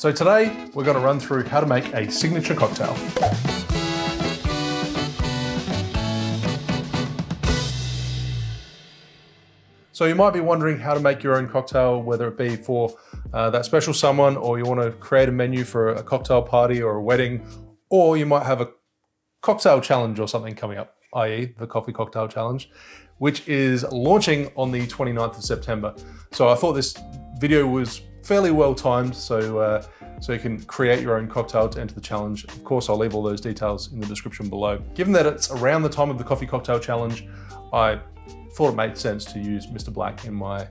So today we're going to run through how to make a signature cocktail. So you might be wondering how to make your own cocktail, whether it be for that special someone, or you want to create a menu for a cocktail party or a wedding, or you might have a cocktail challenge or something coming up, i.e. the Coffee Cocktail Challenge, which is launching on the 29th of September. So I thought this video was fairly well timed, so you can create your own cocktail to enter the challenge. Of course, I'll leave all those details in the description below. Given that it's around the time of the Coffee Cocktail Challenge, I thought it made sense to use Mr. Black in my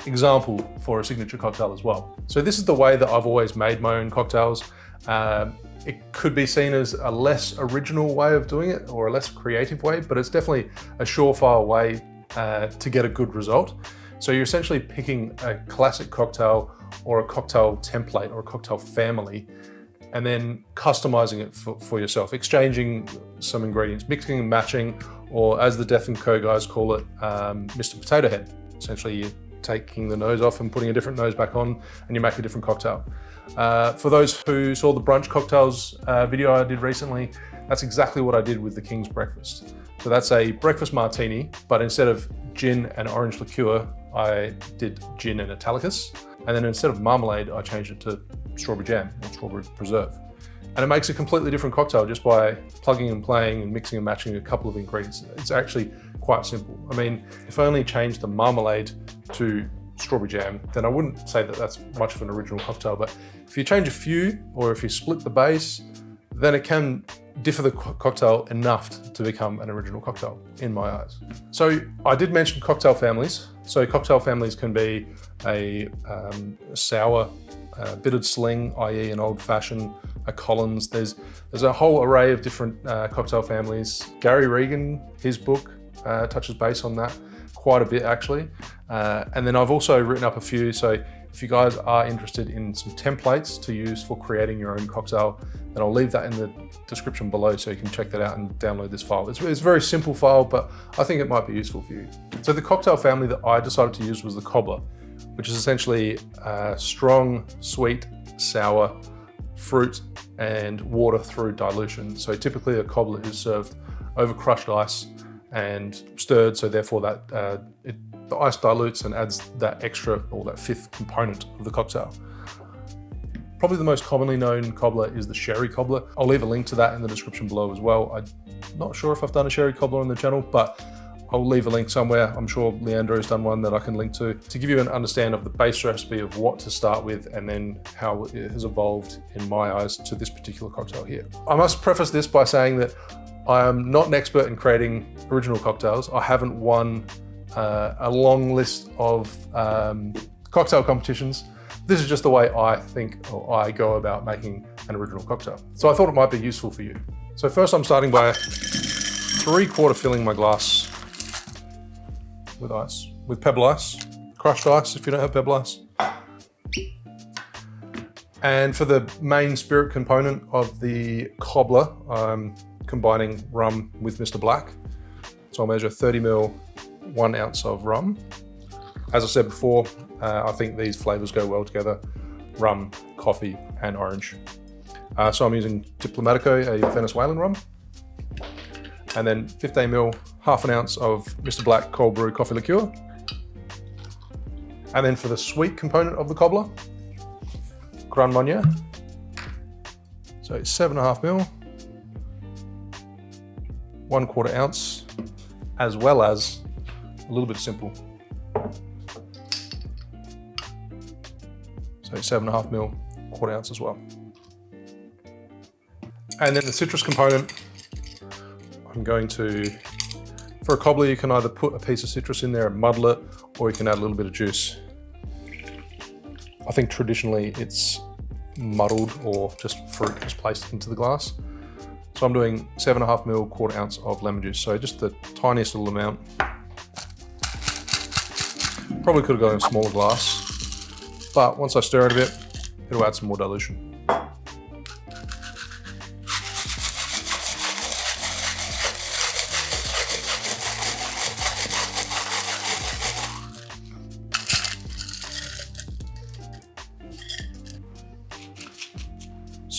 example for a signature cocktail as well. So this is the way that I've always made my own cocktails. It could be seen as a less original way of doing it, or a less creative way, but it's definitely a surefire way to get a good result. So you're essentially picking a classic cocktail or a cocktail template or a cocktail family, and then customizing it for yourself, exchanging some ingredients, mixing and matching, or as the Death & Co guys call it, Mr. Potato Head. Essentially, you're taking the nose off and putting a different nose back on, and you make a different cocktail. For those who saw the brunch cocktails video I did recently, that's exactly what I did with the King's Breakfast. So that's a breakfast martini, but instead of gin and orange liqueur, I did gin and Italicus. And then instead of marmalade, I changed it to strawberry jam or strawberry preserve. And it makes a completely different cocktail just by plugging and playing and mixing and matching a couple of ingredients. It's actually quite simple. I mean, if I only changed the marmalade to strawberry jam, then I wouldn't say that that's much of an original cocktail. But if you change a few, or if you split the base, then it can differ the cocktail enough to become an original cocktail in my eyes. So I did mention cocktail families. So cocktail families can be a sour, bittered sling, i.e. an old fashioned, a Collins. There's a whole array of different cocktail families. Gary Regan, his book touches base on that quite a bit actually. And then I've also written up a few. So if you guys are interested in some templates to use for creating your own cocktail, then I'll leave that in the description below so you can check that out and download this file. It's a very simple file, but I think it might be useful for you. So the cocktail family that I decided to use was the cobbler, which is essentially strong, sweet, sour, fruit, and water through dilution. So typically a cobbler is served over crushed ice and stirred, so therefore that the ice dilutes and adds that extra, or that fifth component of the cocktail. Probably the most commonly known cobbler is the sherry cobbler. I'll leave a link to that in the description below as well. I'm not sure if I've done a sherry cobbler on the channel, but I'll leave a link somewhere. I'm sure Leandro's done one that I can link to give you an understanding of the base recipe of what to start with, and then how it has evolved in my eyes to this particular cocktail here. I must preface this by saying that I am not an expert in creating original cocktails. I haven't won a long list of cocktail competitions. This is just the way I think, or I go about making an original cocktail. So I thought it might be useful for you. So first I'm starting by 3/4 filling my glass with ice, with pebble ice, crushed ice if you don't have pebble ice. And for the main spirit component of the cobbler, I'm combining rum with Mr. Black. So I'll measure 30 ml, 1 ounce of rum. As I said before, I think these flavors go well together: rum, coffee, and orange. So I'm using Diplomatico, a Venezuelan rum. And then 15 ml, half an ounce of Mr. Black cold brew coffee liqueur. And then for the sweet component of the cobbler, Grand Marnier. So 7.5 ml, 1/4 ounce, as well as a little bit simple. So 7.5 ml, 1/4 ounce as well. And then the citrus component, I'm going to, for a cobbler, you can either put a piece of citrus in there and muddle it, or you can add a little bit of juice. I think traditionally it's muddled, or just fruit is placed into the glass. So I'm doing 7.5 ml, 1/4 ounce of lemon juice. So just the tiniest little amount. Probably could have gone in a smaller glass, but once I stir it a bit, it'll add some more dilution.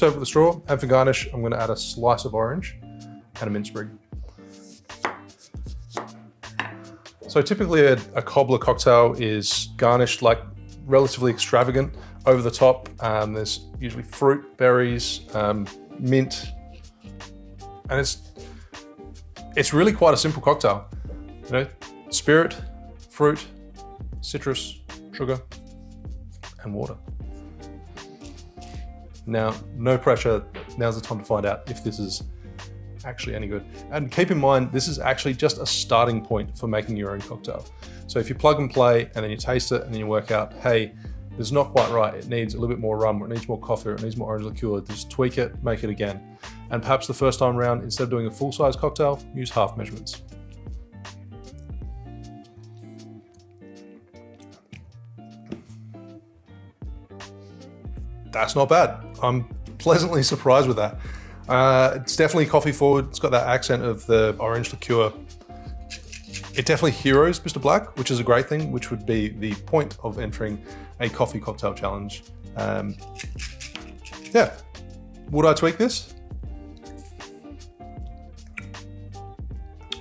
serve with a straw. And for garnish, I'm gonna add a slice of orange and a mint sprig. So typically a cobbler cocktail is garnished like relatively extravagant over the top. There's usually fruit, berries, mint, and it's really quite a simple cocktail. You know, spirit, fruit, citrus, sugar, and water. Now, no pressure. Now's the time to find out if this is actually any good. And keep in mind, this is actually just a starting point for making your own cocktail. So if you plug and play and then you taste it and then you work out, hey, this is not quite right. It needs a little bit more rum, or it needs more coffee, or it needs more orange liqueur. Just tweak it, make it again. And perhaps the first time around, instead of doing a full-size cocktail, use half measurements. That's not bad. I'm pleasantly surprised with that. It's definitely coffee forward. It's got that accent of the orange liqueur. It definitely heroes Mr. Black, which is a great thing, which would be the point of entering a coffee cocktail challenge. Yeah, would I tweak this?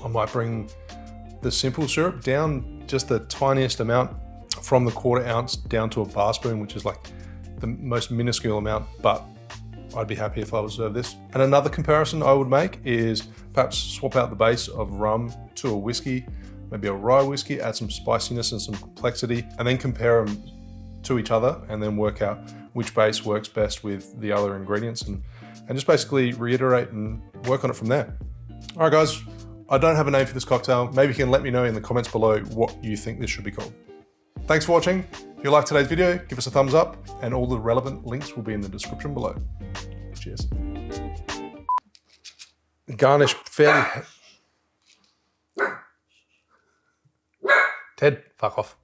I might bring the simple syrup down just the tiniest amount from the 1/4 ounce down to a bar spoon, which is like the most minuscule amount, but I'd be happy if I was served this. And another comparison I would make is perhaps swap out the base of rum to a whiskey, maybe a rye whiskey, add some spiciness and some complexity, and then compare them to each other and then work out which base works best with the other ingredients and just basically reiterate and work on it from there. All right, guys, I don't have a name for this cocktail. Maybe you can let me know in the comments below what you think this should be called. Thanks for watching. If you liked today's video, give us a thumbs up, and all the relevant links will be in the description below. Cheers. Garnish fairly... Ted, fuck off.